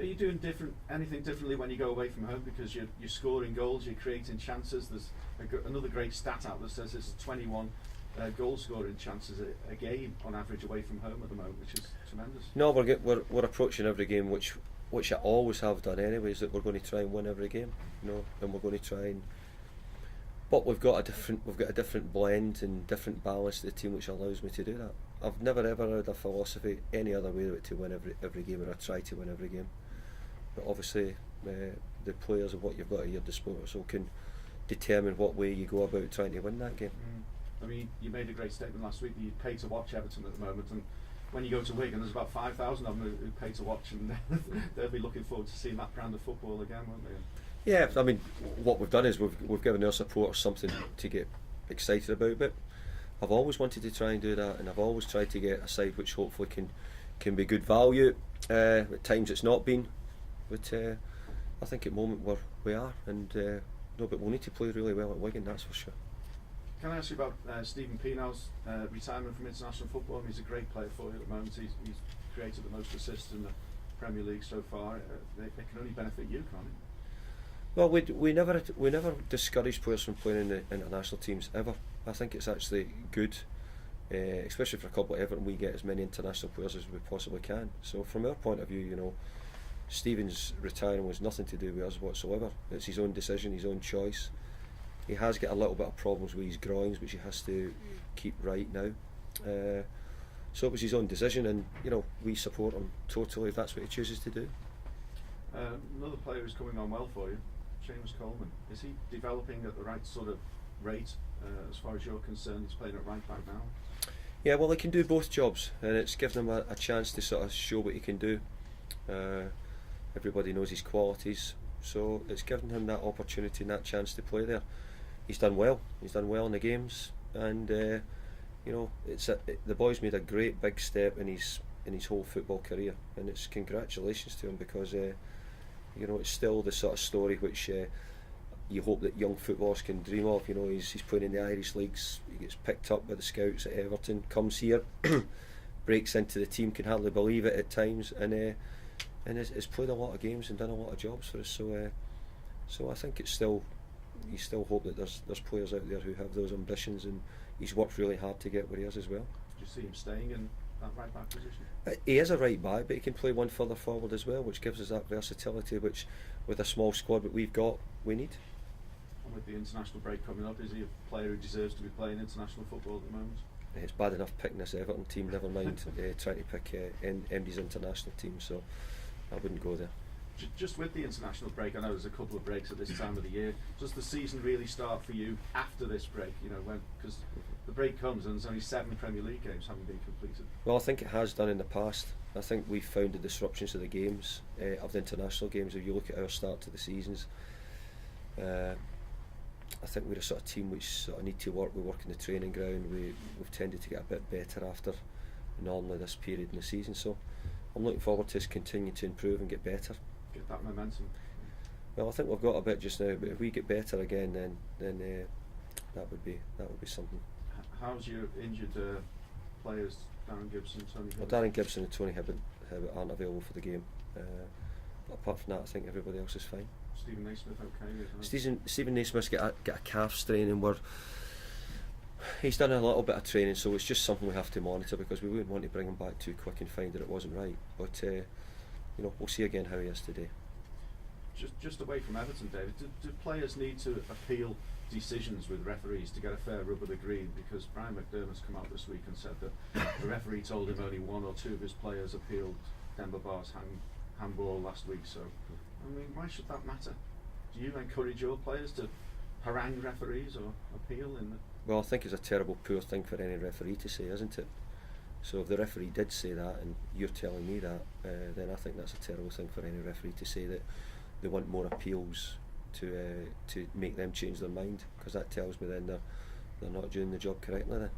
you doing anything differently when you go away from home? Because you're scoring goals, you're creating chances. There's another great stat out that says it's 21 goal scoring chances a game on average away from home at the moment, which is tremendous. No, we're approaching every game, which I always have done anyways, that we're going to try and win every game, and we're going to try and. But we've got a different blend and different balance to the team, which allows me to do that. I've never ever had a philosophy any other way but to win every game, or I try to win every game. But obviously, the players and what you've got at your disposal can determine what way you go about trying to win that game. I mean, you made a great statement last week that you pay to watch Everton at the moment, and when you go to Wigan, there's about 5,000 of them who pay to watch, and they'll be looking forward to seeing that brand of football again, won't they? Yeah, I mean, what we've done is we've given our supporters something to get excited about. But I've always wanted to try and do that, and I've always tried to get a side which hopefully can be good value. At times it's not been, but I think at the moment we are, and but we'll need to play really well at Wigan, that's for sure. Can I ask you about Stephen Pienaar's retirement from international football? He's a great player for you at the moment. He's created the most assists in the Premier League so far. They can only benefit you, can't it? Well, we never discourage players from playing in the international teams ever. I think it's actually good, especially for a club like Everton. We get as many international players as we possibly can. So from our point of view, Stephen's retiring was nothing to do with us whatsoever. It's his own decision, his own choice. He has got a little bit of problems with his groins, which he has to keep right now. So it was his own decision, and we support him totally if that's what he chooses to do. Another player who's coming on well for you, James Coleman. Is he developing at the right sort of rate as far as you're concerned? He's playing at right back now. Yeah, well, he can do both jobs, and it's given him a chance to sort of show what he can do. Everybody knows his qualities, so it's given him that opportunity and that chance to play there. He's done well. He's done well in the games, and the boy's made a great big step in his whole football career, and it's congratulations to him, because it's still the sort of story which you hope that young footballers can dream of. He's playing in the Irish leagues. He gets picked up by the scouts at Everton, comes here, breaks into the team, can hardly believe it at times, and has played a lot of games and done a lot of jobs for us. So I think you still hope that there's players out there who have those ambitions, and he's worked really hard to get where he is as well. Do you see him staying in that right back position? He is a right back, but he can play one further forward as well, which gives us that versatility, which with a small squad that we've got, we need. And with the international break coming up, is he a player who deserves to be playing international football at the moment? It's bad enough picking this Everton team, never mind trying to pick MD's international team, so I wouldn't go there. Just with the international break, I know there's a couple of breaks at this time of the year. Does the season really start for you after this break? Because the break comes and there's only 7 Premier League games haven't been completed. Well, I think it has done in the past. I think we've found the disruptions of the games, of the international games. If you look at our start to the seasons, I think we're a sort of team which sort of need to work. We work in the training ground. We've tended to get a bit better after normally this period in the season. So I'm looking forward to us continuing to improve and get better. Get that momentum. Well, I think we've got a bit just now, but if we get better again, then that would be something. How's your injured players, Darren Gibson, Tony Hibbert? Well, Darren Gibson and Tony Hibbert aren't available for the game. But apart from that, I think everybody else is fine. Stephen Naismith, okay? Stephen Naismith's got a calf strain, and he's done a little bit of training, so it's just something we have to monitor, because we wouldn't want to bring him back too quick and find that it wasn't right. But we'll see again how he is today. Just away from Everton, David, do players need to appeal decisions with referees to get a fair rub of the green? Because Brian McDermott's come out this week and said that the referee told him only 1 or 2 of his players appealed Demba Ba's handball last week. So, I mean, why should that matter? Do you encourage your players to harangue referees or appeal? Well, I think it's a terrible, poor thing for any referee to say, isn't it? So if the referee did say that, and you're telling me that, then I think that's a terrible thing for any referee to say, that they want more appeals to make them change their mind, because that tells me then they're not doing the job correctly then.